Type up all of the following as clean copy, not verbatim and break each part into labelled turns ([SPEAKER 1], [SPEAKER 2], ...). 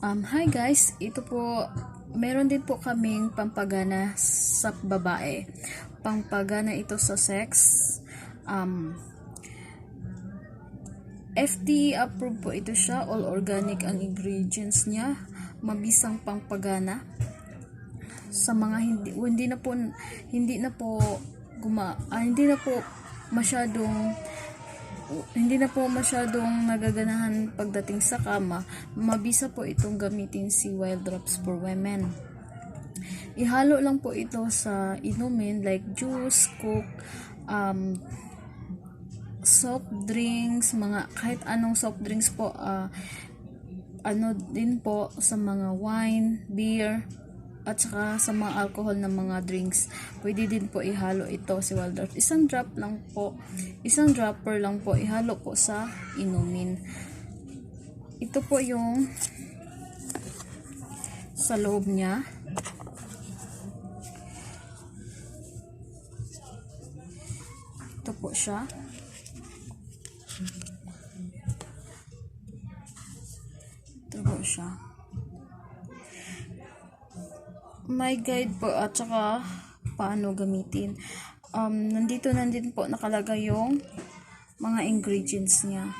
[SPEAKER 1] Hi guys, ito po, meron din po kaming pampagana sa babae. Pampagana ito sa sex. FDA approved po ito siya, all organic ang ingredients niya, mabisang pampagana. Sa mga hindi na po masyadong nagaganahan pagdating sa kama, mabisa po itong gamitin si Wild Drops for Women. Ihalo lang po ito sa inumin like juice, coke, soft drinks, mga kahit anong soft drinks po, din po sa mga wine, beer, at saka sa mga alcohol na mga drinks. Pwede din po ihalo ito si Wild Drops. Isang dropper lang po ihalo po sa inumin. Ito po yung sa loob niya. Ito po siya. Ito po siya. May guide po at saka paano gamitin. Nandito din po nakalagay yung mga ingredients niya.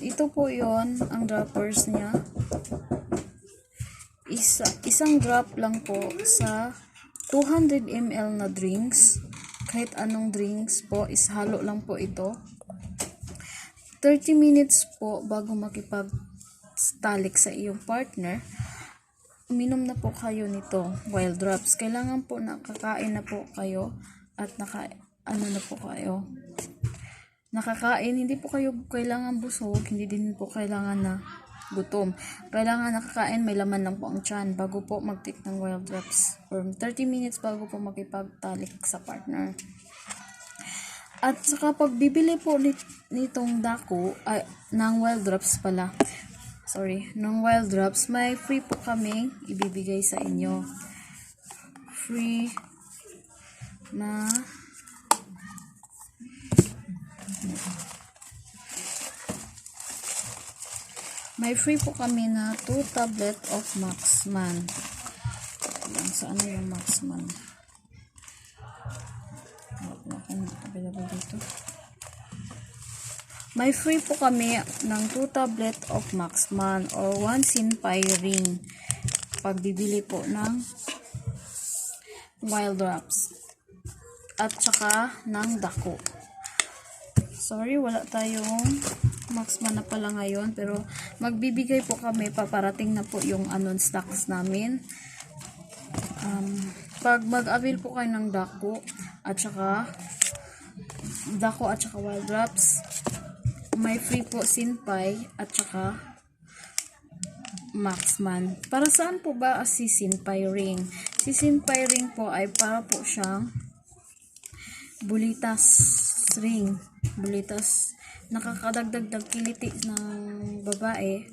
[SPEAKER 1] Ito po yon ang droppers niya. Isang drop lang po sa 200 ml na drinks. Kahit anong drinks po, ishalo lang po ito. 30 minutes po bago makipagtalik sa iyong partner, uminom na po kayo nito, Wild Drops. Kailangan po nakakain na po kayo at nakakain, hindi po kayo kailangan busog, hindi din po kailangan na gutom. Kailangan nakakain, may laman lang po ang tiyan bago po mag-take ng Wild Drops. Or 30 minutes bago po makipagtalik sa partner. At saka pag bibili po nitong dako, ng Wild Drops ng Wild Drops, may free po kaming ibibigay sa inyo. Free na may free po kami na 2 tablet of Maxman. Saan na yung Maxman? Available dito. May free po kami ng 2 tablet of Maxman or 1 Sinpai ring pag bibili po ng Wild Drops at saka ng dako. Sorry, wala tayong Maxman na pala ngayon, pero magbibigay po kami, paparating na po yung stocks namin. Pag mag-avail po kayo ng dako at saka Wild Drops, may free po Sinpai at saka Maxman. Para saan po ba si Sinpai ring? Si Sinpai ring po ay para po siyang bulitas ring. Bulitas, nakakadagdag ng kiliti ng babae.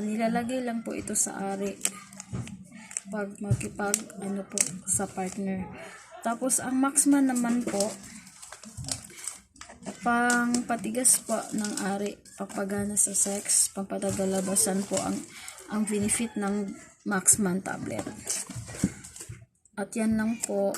[SPEAKER 1] Nilalagay lang po ito sa ari pag makipag po sa partner. Tapos ang Maxman naman po, pang patigas po ng ari, pampagana sa sex, pampatagalabasan po ang benefit ng Maxman tablet. At yan lang po.